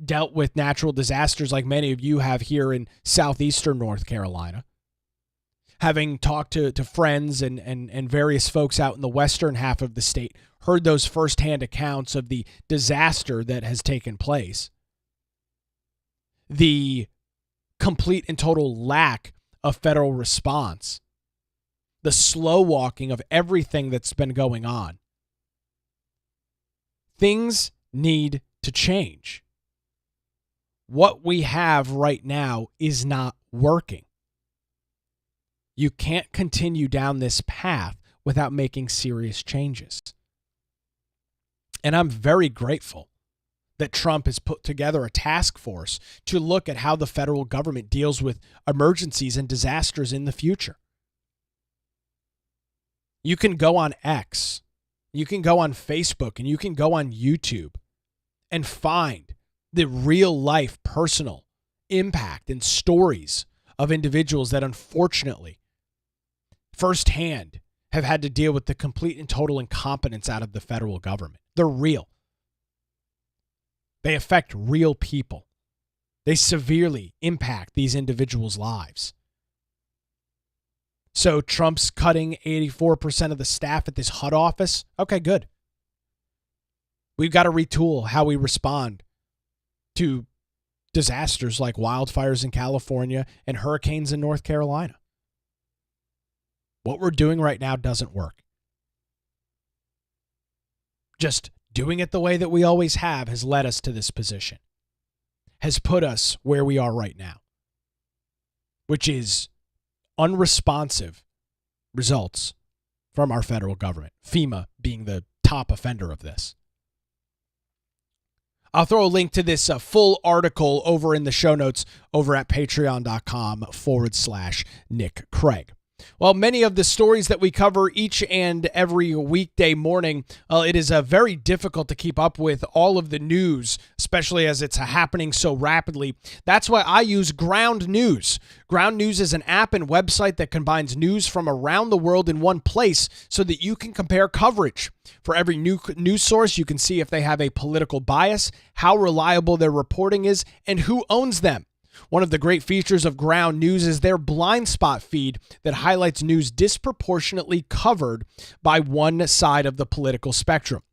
dealt with natural disasters like many of you have here in southeastern North Carolina, having talked to friends and various folks out in the western half of the state, heard those firsthand accounts of the disaster that has taken place, the complete and total lack of federal response, the slow walking of everything that's been going on. Things need to change. What we have right now is not working. You can't continue down this path without making serious changes. And I'm very grateful that Trump has put together a task force to look at how the federal government deals with emergencies and disasters in the future. You can go on X, you can go on Facebook, and you can go on YouTube and find the real life personal impact and stories of individuals that unfortunately firsthand have had to deal with the complete and total incompetence out of the federal government. They're real. They affect real people. They severely impact these individuals' lives. So Trump's cutting 84% of the staff at this HUD office. Okay, good. We've got to retool how we respond to disasters like wildfires in California and hurricanes in North Carolina. What we're doing right now doesn't work. Just doing it the way that we always have has led us to this position, has put us where we are right now, which is unresponsive results from our federal government, FEMA being the top offender of this. I'll throw a link to this full article over in the show notes over at patreon.com/Nick Craig. Well, many of the stories that we cover each and every weekday morning, it is very difficult to keep up with all of the news, especially as it's happening so rapidly. That's why I use Ground News. Ground News is an app and website that combines news from around the world in one place so that you can compare coverage. For every new news source, you can see if they have a political bias, how reliable their reporting is, and who owns them. One of the great features of Ground News is their blind spot feed that highlights news disproportionately covered by one side of the political spectrum.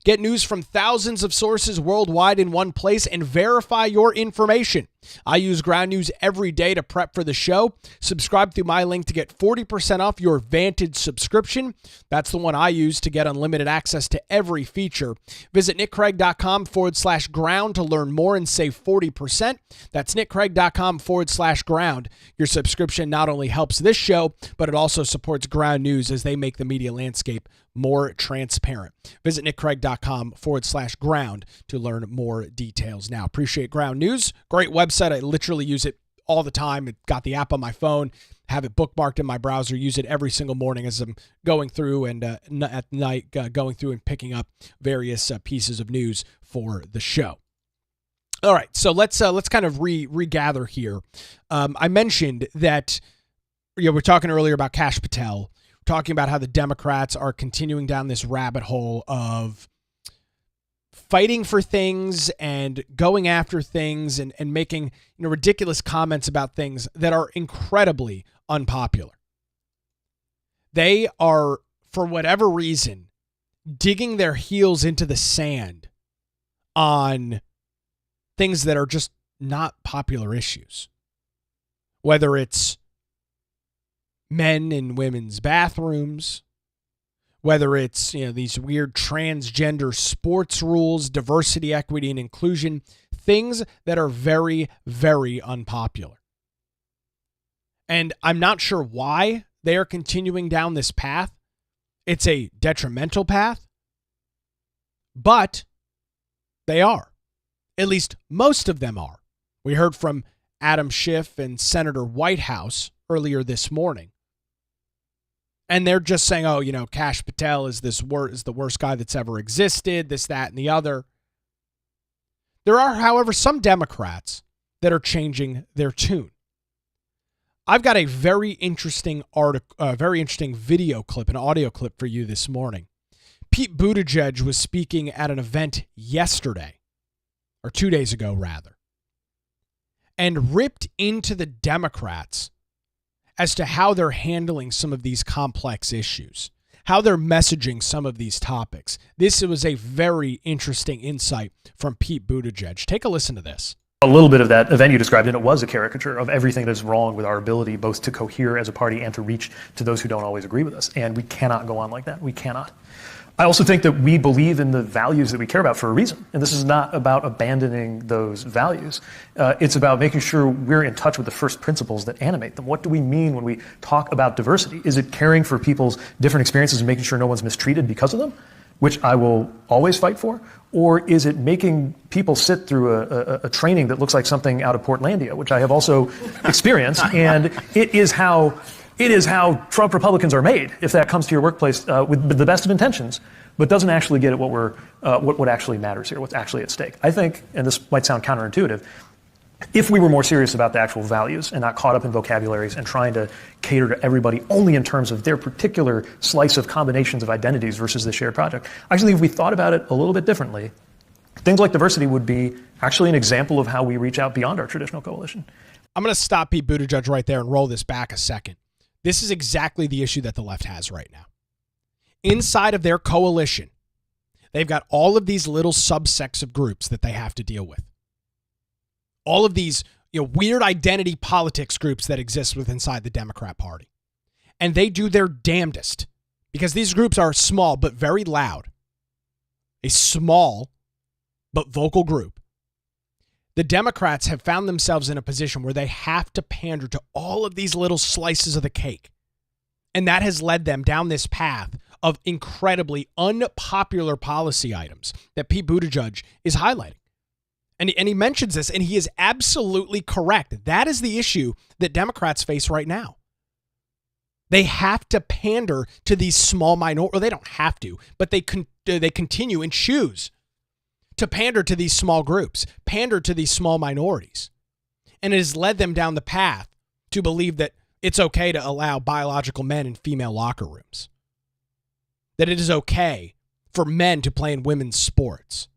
Get news from thousands of sources worldwide in one place and verify your information. I use Ground News every day to prep for the show. Subscribe through my link to get 40% off your Vantage subscription. That's the one I use to get unlimited access to every feature. Visit nickcraig.com/ground to learn more and save 40%. That's nickcraig.com/ground. Your subscription not only helps this show, but it also supports Ground News as they make the media landscape more transparent. Visit nickcraig.com/ground to learn more details now. Appreciate Ground News. Great website. I literally use it all the time. It got the app on my phone, have it bookmarked in my browser, use it every single morning as I'm going through and at night going through and picking up various pieces of news for the show. All right, so let's kind of regather here. I mentioned that we're talking earlier about Kash Patel, talking about how the Democrats are continuing down this rabbit hole of fighting for things and going after things and making ridiculous comments about things that are incredibly unpopular. They are, for whatever reason, digging their heels into the sand on things that are just not popular issues. Whether it's men in women's bathrooms, whether it's, these weird transgender sports rules, diversity, equity, and inclusion, things that are very, very unpopular. And I'm not sure why they are continuing down this path. It's a detrimental path, but they are. At least most of them are. We heard from Adam Schiff and Senator Whitehouse earlier this morning. And they're just saying, Kash Patel is the worst guy that's ever existed, this, that, and the other. There are, however, some Democrats that are changing their tune. I've got a very interesting video clip, an audio clip for you this morning. Pete Buttigieg was speaking at an event yesterday, or 2 days ago, rather, and ripped into the Democrats as to how they're handling some of these complex issues, how they're messaging some of these topics. This was a very interesting insight from Pete Buttigieg. Take a listen to this. A little bit of that event you described, and it was a caricature of everything that is wrong with our ability both to cohere as a party and to reach to those who don't always agree with us. And we cannot go on like that. We cannot. I also think that we believe in the values that we care about for a reason. And this is not about abandoning those values. It's about making sure we're in touch with the first principles that animate them. What do we mean when we talk about diversity? Is it caring for people's different experiences and making sure no one's mistreated because of them, which I will always fight for? Or is it making people sit through a training that looks like something out of Portlandia, which I have also experienced, and it is how Trump Republicans are made, if that comes to your workplace with the best of intentions, but doesn't actually get at what actually matters here, what's actually at stake. I think, and this might sound counterintuitive, if we were more serious about the actual values and not caught up in vocabularies and trying to cater to everybody only in terms of their particular slice of combinations of identities versus the shared project, actually, if we thought about it a little bit differently, things like diversity would be actually an example of how we reach out beyond our traditional coalition. I'm going to stop Pete Buttigieg right there and roll this back a second. This is exactly the issue that the left has right now. Inside of their coalition, they've got all of these little subsects of groups that they have to deal with. All of these weird identity politics groups that exist inside the Democrat Party. And they do their damnedest because these groups are small but very loud. A small but vocal group. The Democrats have found themselves in a position where they have to pander to all of these little slices of the cake. And that has led them down this path of incredibly unpopular policy items that Pete Buttigieg is highlighting. And he mentions this, and he is absolutely correct. That is the issue that Democrats face right now. They have to pander to these small minorities, or they don't have to, but they continue and choose to pander to these small groups, pander to these small minorities. And it has led them down the path to believe that it's okay to allow biological men in female locker rooms. That it is okay for men to play in women's sports.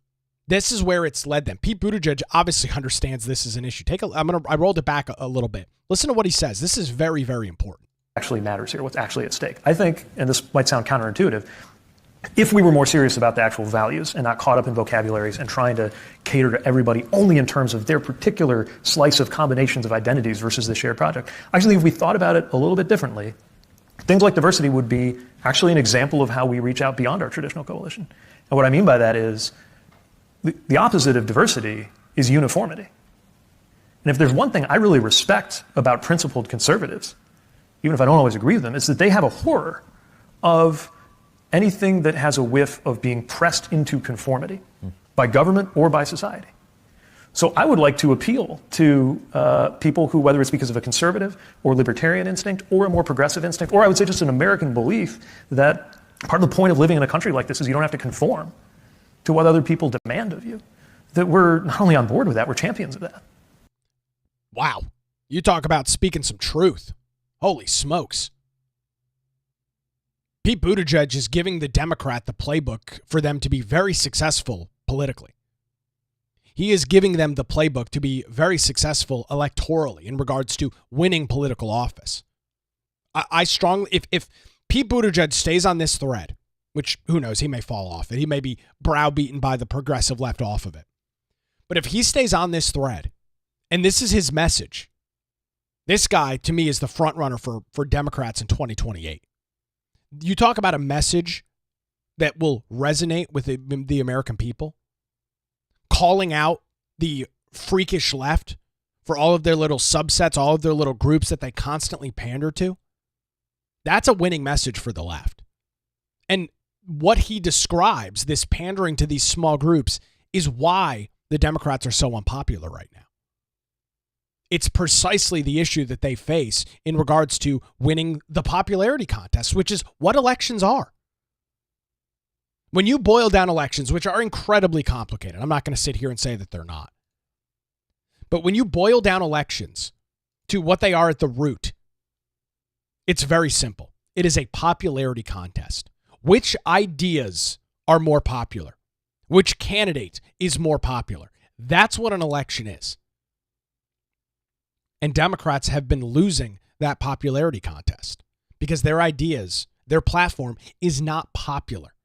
This is where it's led them. Pete Buttigieg obviously understands this is an issue. I rolled it back a little bit. Listen to what he says. This is very, very important. Actually matters here, what's actually at stake. I think, and this might sound counterintuitive, if we were more serious about the actual values and not caught up in vocabularies and trying to cater to everybody only in terms of their particular slice of combinations of identities versus the shared project, actually, if we thought about it a little bit differently, things like diversity would be actually an example of how we reach out beyond our traditional coalition. And what I mean by that is the opposite of diversity is uniformity. And if there's one thing I really respect about principled conservatives, even if I don't always agree with them, it's that they have a horror of anything that has a whiff of being pressed into conformity by government or by society. So I would like to appeal to people who, whether it's because of a conservative or libertarian instinct or a more progressive instinct, or I would say just an American belief that part of the point of living in a country like this is you don't have to conform to what other people demand of you, that we're not only on board with that, we're champions of that. Wow. You talk about speaking some truth. Holy smokes. Pete Buttigieg is giving the Democrat the playbook for them to be very successful politically. He is giving them the playbook to be very successful electorally in regards to winning political office. I strongly, if Pete Buttigieg stays on this thread, which who knows, he may fall off it. He may be browbeaten by the progressive left off of it. But if he stays on this thread, and this is his message, This guy, to me, is the front runner for Democrats in 2028. You talk about a message that will resonate with the American people, calling out the freakish left for all of their little subsets, all of their little groups that they constantly pander to. That's a winning message for the left. And what he describes, this pandering to these small groups, is why the Democrats are so unpopular right now. It's precisely the issue that they face in regards to winning the popularity contest, which is what elections are. When you boil down elections, which are incredibly complicated, I'm not going to sit here and say that they're not. But when you boil down elections to what they are at the root, it's very simple. It is a popularity contest. Which ideas are more popular? Which candidate is more popular? That's what an election is. And Democrats have been losing that popularity contest because their ideas, their platform is not popular.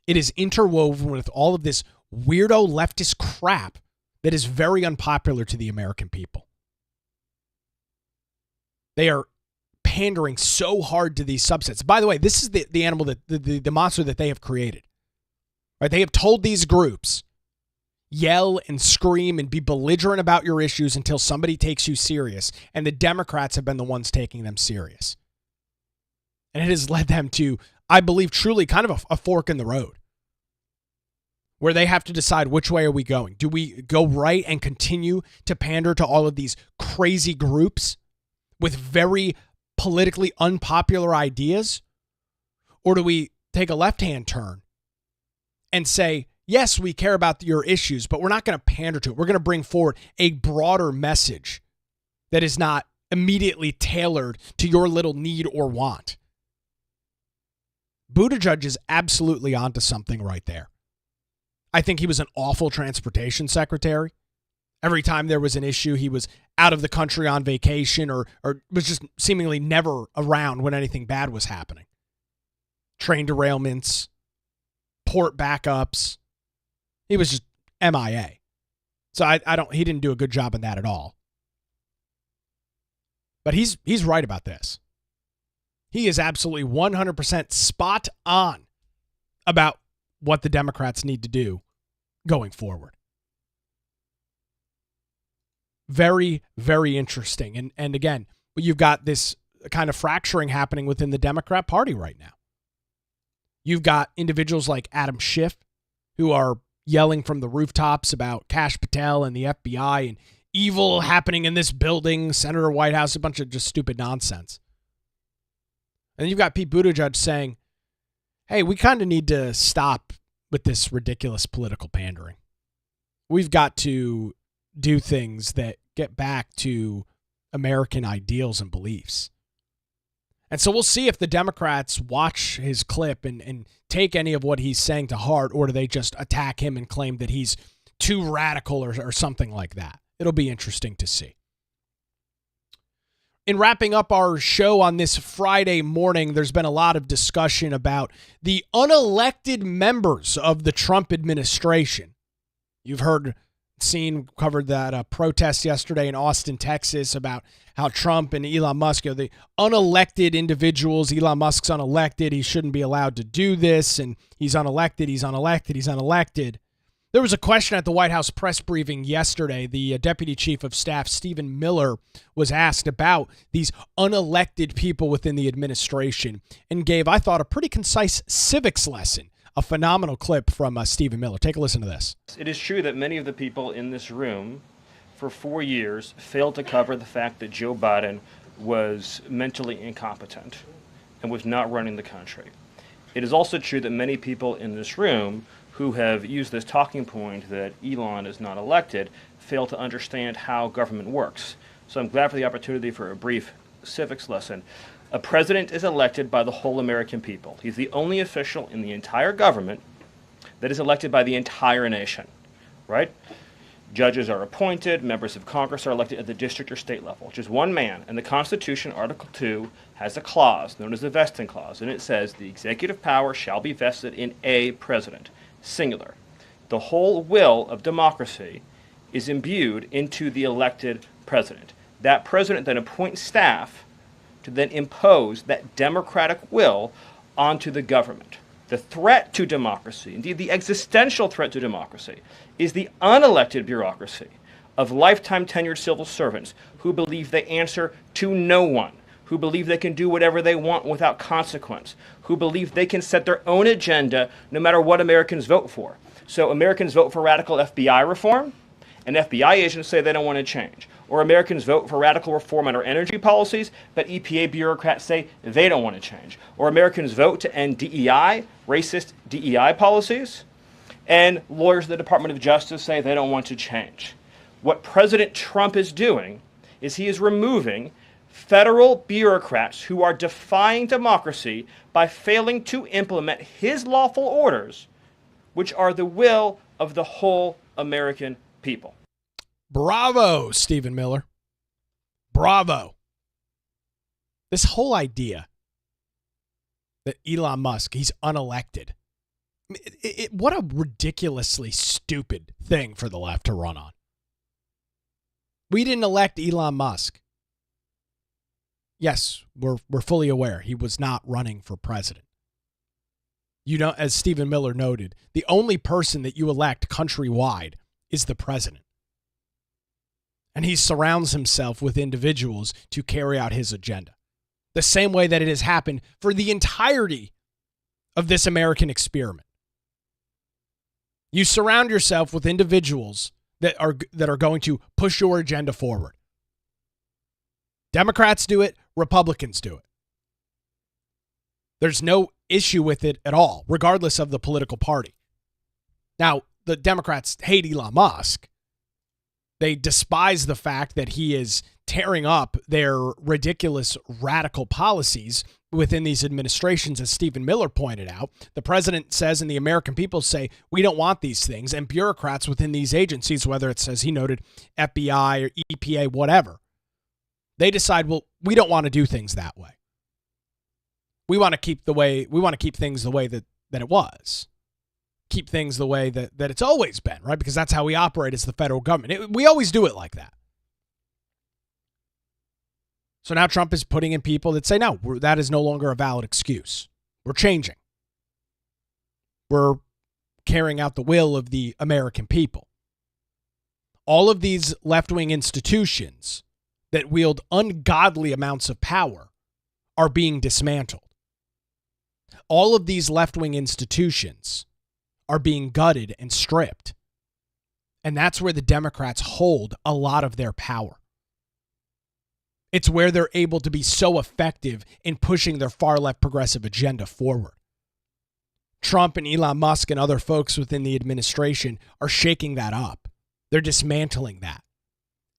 It is interwoven with all of this weirdo leftist crap that is very unpopular to the American people. They are pandering so hard to these subsets. By the way, this is the animal, that the monster that they have created. Right? They have told these groups, yell and scream and be belligerent about your issues until somebody takes you serious. And the Democrats have been the ones taking them serious. And it has led them to, I believe, truly kind of a fork in the road, where they have to decide, which way are we going? Do we go right and continue to pander to all of these crazy groups with very politically unpopular ideas? Or do we take a left-hand turn and say, yes, we care about your issues, but we're not going to pander to it. We're going to bring forward a broader message that is not immediately tailored to your little need or want. Buttigieg is absolutely onto something right there. I think he was an awful transportation secretary. Every time there was an issue, he was out of the country on vacation or was just seemingly never around when anything bad was happening. Train derailments, port backups. He was just MIA. So he didn't do a good job in that at all. But he's right about this. He is absolutely 100% spot on about what the Democrats need to do going forward. Very, very interesting. And again, you've got this kind of fracturing happening within the Democrat Party right now. You've got individuals like Adam Schiff who are yelling from the rooftops about Kash Patel and the FBI and evil happening in this building, Senator White House, a bunch of just stupid nonsense. And you've got Pete Buttigieg saying, hey, we kind of need to stop with this ridiculous political pandering. We've got to do things that get back to American ideals and beliefs. And so we'll see if the Democrats watch his clip and take any of what he's saying to heart, or do they just attack him and claim that he's too radical or something like that. It'll be interesting to see. In wrapping up our show on this Friday morning, there's been a lot of discussion about the unelected members of the Trump administration. You've covered that protest yesterday in Austin, Texas, about how Trump and Elon Musk are the unelected individuals. Elon Musk's unelected. He shouldn't be allowed to do this. And he's unelected. He's unelected. He's unelected. There was a question at the White House press briefing yesterday. The Deputy Chief of Staff, Stephen Miller, was asked about these unelected people within the administration and gave, I thought, a pretty concise civics lesson. A phenomenal clip from Stephen Miller. Take a listen to this. It is true that many of the people in this room for 4 years failed to cover the fact that Joe Biden was mentally incompetent and was not running the country. It is also true that many people in this room who have used this talking point that Elon is not elected fail to understand how government works. So I'm glad for the opportunity for a brief civics lesson. A president is elected by the whole American people. He's the only official in the entire government that is elected by the entire nation, right? Judges are appointed, members of Congress are elected at the district or state level, just one man. And the Constitution, Article 2, has a clause known as the vesting clause, and it says the executive power shall be vested in a president, singular. The whole will of democracy is imbued into the elected president. That president then appoints staff to then impose that democratic will onto the government. The threat to democracy, indeed the existential threat to democracy, is the unelected bureaucracy of lifetime tenured civil servants who believe they answer to no one, who believe they can do whatever they want without consequence, who believe they can set their own agenda no matter what Americans vote for. So Americans vote for radical FBI reform, and FBI agents say they don't want to change. Or Americans vote for radical reform on our energy policies, but EPA bureaucrats say they don't want to change. Or Americans vote to end DEI, racist DEI policies, and lawyers at the Department of Justice say they don't want to change. What President Trump is doing is he is removing federal bureaucrats who are defying democracy by failing to implement his lawful orders, which are the will of the whole American people. Bravo, Stephen Miller. Bravo. This whole idea that Elon Musk, he's unelected. What a ridiculously stupid thing for the left to run on. We didn't elect Elon Musk. Yes, we're fully aware he was not running for president. You know, as Stephen Miller noted, the only person that you elect countrywide is the president. And he surrounds himself with individuals to carry out his agenda. The same way that it has happened for the entirety of this American experiment. You surround yourself with individuals that are going to push your agenda forward. Democrats do it, Republicans do it. There's no issue with it at all, regardless of the political party. Now, the Democrats hate Elon Musk. They despise the fact that he is tearing up their ridiculous radical policies within these administrations, as Stephen Miller pointed out. The president says and the American people say, we don't want these things. And bureaucrats within these agencies, whether it's, as he noted, FBI or EPA, whatever, they decide, well, we don't want to do things that way. We want to keep things the way that it was. Keep things the way that it's always been, right? Because that's how we operate as the federal government. We always do it like that. So now Trump is putting in people that say, no, that is no longer a valid excuse. We're changing. We're carrying out the will of the American people. All of these left-wing institutions that wield ungodly amounts of power are being dismantled. All of these left-wing institutions are being gutted and stripped. And that's where the Democrats hold a lot of their power. It's where they're able to be so effective in pushing their far-left progressive agenda forward. Trump and Elon Musk and other folks within the administration are shaking that up. They're dismantling that.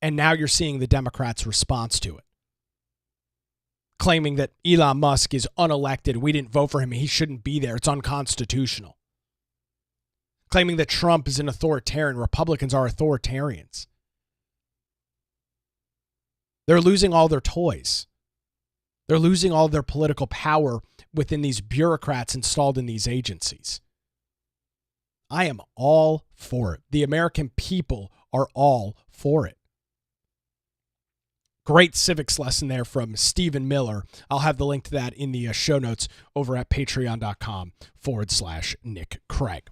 And now you're seeing the Democrats' response to it. Claiming that Elon Musk is unelected, we didn't vote for him, he shouldn't be there, it's unconstitutional. Claiming that Trump is an authoritarian, Republicans are authoritarians. They're losing all their toys. They're losing all their political power within these bureaucrats installed in these agencies. I am all for it. The American people are all for it. Great civics lesson there from Stephen Miller. I'll have the link to that in the show notes over at patreon.com/Nick Craig.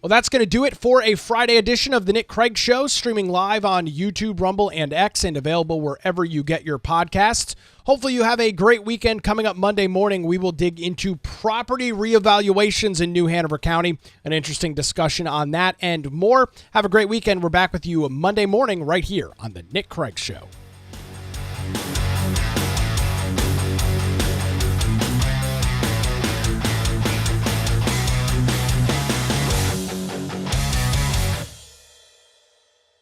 Well, that's going to do it for a Friday edition of The Nick Craig Show, streaming live on YouTube, Rumble, and X, and available wherever you get your podcasts. Hopefully you have a great weekend. Coming up Monday morning, we will dig into property reevaluations in New Hanover County. An interesting discussion on that and more. Have a great weekend. We're back with you Monday morning right here on The Nick Craig Show.